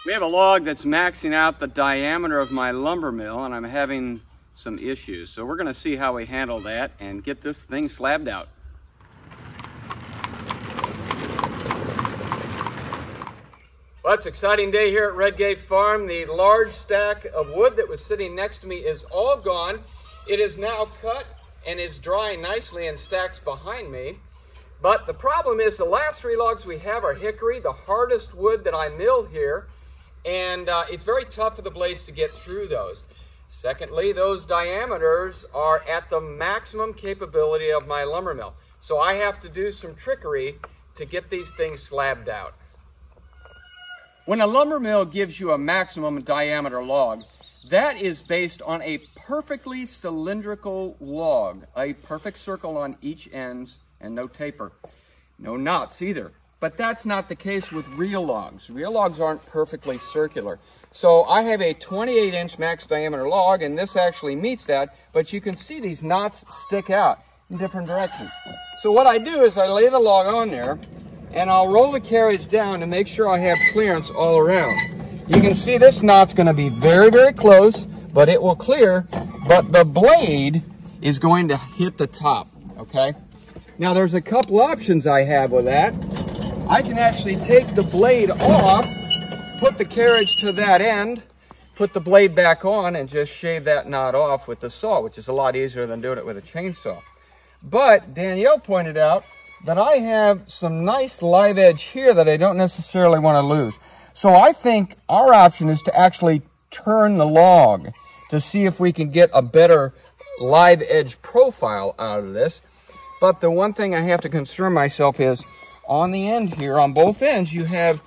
We have a log that's maxing out the diameter of my lumber mill, and I'm having some issues. So we're gonna see how we handle that and get this thing slabbed out. Well, it's an exciting day here at Redgate Farm. The large stack of wood that was sitting next to me is all gone. It is now cut and is drying nicely in stacks behind me. But the problem is the last 3 logs we have are hickory, the hardest wood that I mill here. And it's very tough for the blades to get through those. Secondly, those diameters are at the maximum capability of my lumber mill. So I have to do some trickery to get these things slabbed out. When a lumber mill gives you a maximum diameter log, that is based on a perfectly cylindrical log, a perfect circle on each ends and no taper, no knots either. But that's not the case with real logs. Real logs aren't perfectly circular. So I have a 28-inch max diameter log, and this actually meets that, but you can see these knots stick out in different directions. So what I do is I lay the log on there, and I'll roll the carriage down to make sure I have clearance all around. You can see this knot's going to be very, very close, but it will clear, but the blade is going to hit the top, okay? Now there's a couple options I have with that. I can actually take the blade off, put the carriage to that end, put the blade back on, and just shave that knot off with the saw, which is a lot easier than doing it with a chainsaw. But Danielle pointed out that I have some nice live edge here that I don't necessarily want to lose. So I think our option is to actually turn the log to see if we can get a better live edge profile out of this. But the one thing I have to concern myself is on the end here, on both ends, you have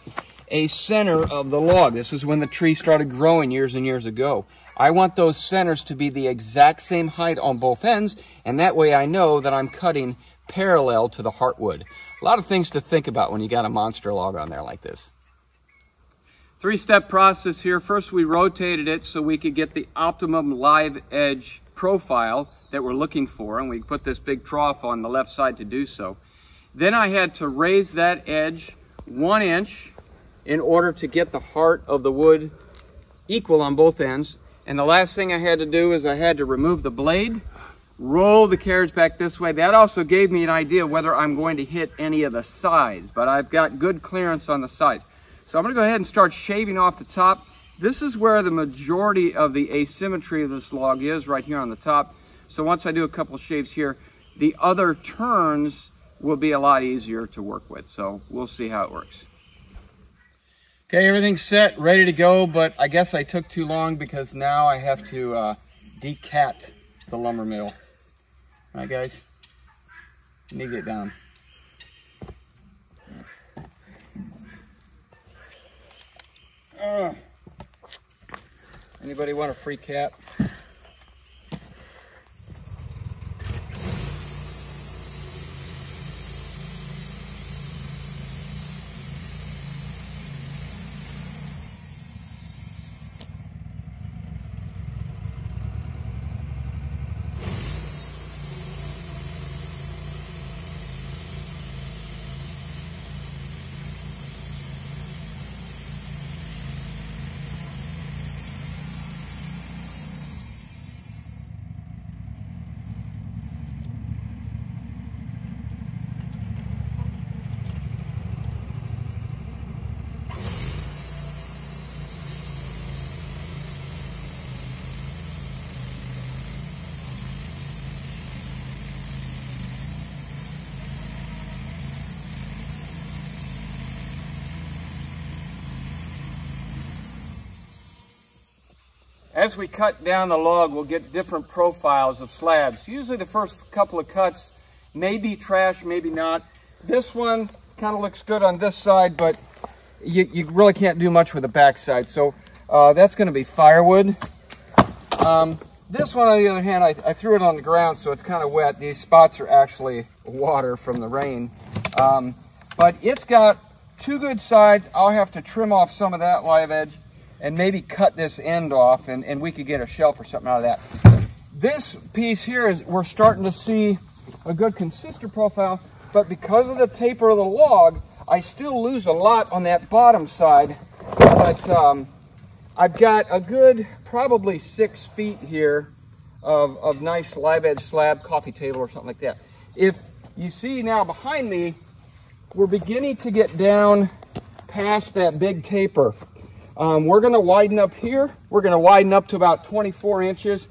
a center of the log. This is when the tree started growing years and years ago. I want those centers to be the exact same height on both ends, and that way I know that I'm cutting parallel to the heartwood. A lot of things to think about when you got a monster log on there like this. 3-step process here. First, we rotated it so we could get the optimum live edge profile that we're looking for, and we put this big trough on the left side to do so. Then I had to raise that edge 1 inch in order to get the heart of the wood equal on both ends. And the last thing I had to do is I had to remove the blade, roll the carriage back this way. That also gave me an idea whether I'm going to hit any of the sides, but I've got good clearance on the sides. So I'm going to go ahead and start shaving off the top. This is where the majority of the asymmetry of this log is, right here on the top. So once I do a couple shaves here, the other turns will be a lot easier to work with. So we'll see how it works. Okay, everything's set, ready to go, but I guess I took too long because now I have to decat the lumber mill. All right, guys, you need to get down. Anybody want a free cat? As we cut down the log, we'll get different profiles of slabs. Usually the first couple of cuts may be trash, maybe not. This one kind of looks good on this side, but you really can't do much with the back side. So that's going to be firewood. This one, on the other hand, I threw it on the ground, so it's kind of wet. These spots are actually water from the rain. But it's got 2 good sides. I'll have to trim off some of that live edge and maybe cut this end off, and we could get a shelf or something out of that. This piece here is, we're starting to see a good consistent profile, but because of the taper of the log, I still lose a lot on that bottom side But I've got a good probably 6 feet here of nice live edge slab, coffee table or something like that. If you see now behind me, we're beginning to get down past that big taper. We're going to widen up here. We're going to widen up to about 24 inches,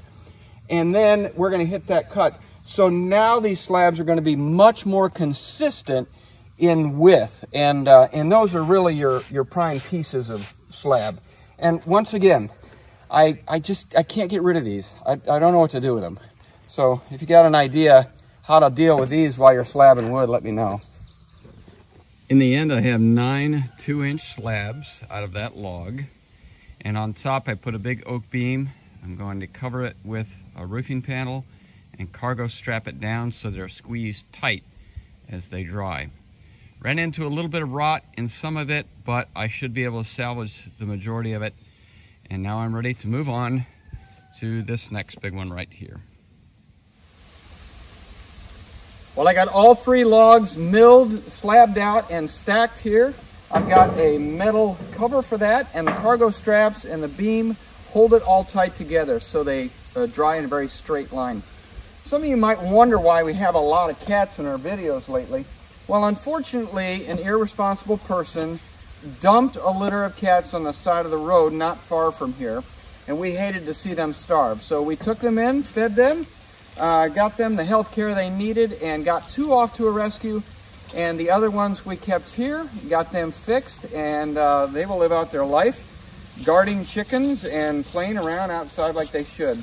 and then we're going to hit that cut. So now these slabs are going to be much more consistent in width, and those are really your prime pieces of slab. And once again, I can't get rid of these. I don't know what to do with them. So if you got an idea how to deal with these while you're slabbing wood, let me know. In the end, I have 9 2-inch slabs out of that log. And on top, I put a big oak beam. I'm going to cover it with a roofing panel and cargo strap it down so they're squeezed tight as they dry. Ran into a little bit of rot in some of it, but I should be able to salvage the majority of it. And now I'm ready to move on to this next big one right here. Well, I got all 3 logs milled, slabbed out, and stacked here. I've got a metal cover for that, and the cargo straps and the beam hold it all tight together so they dry in a very straight line. Some of you might wonder why we have a lot of cats in our videos lately. Well, unfortunately, an irresponsible person dumped a litter of cats on the side of the road not far from here, and we hated to see them starve. So we took them in, fed them, got them the health care they needed, and got 2 off to a rescue. And the other ones we kept here, got them fixed, and they will live out their life, guarding chickens and playing around outside like they should.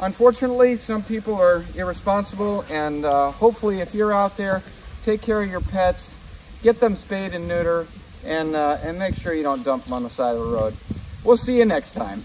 Unfortunately, some people are irresponsible, and hopefully if you're out there, take care of your pets, get them spayed and neutered, and make sure you don't dump them on the side of the road. We'll see you next time.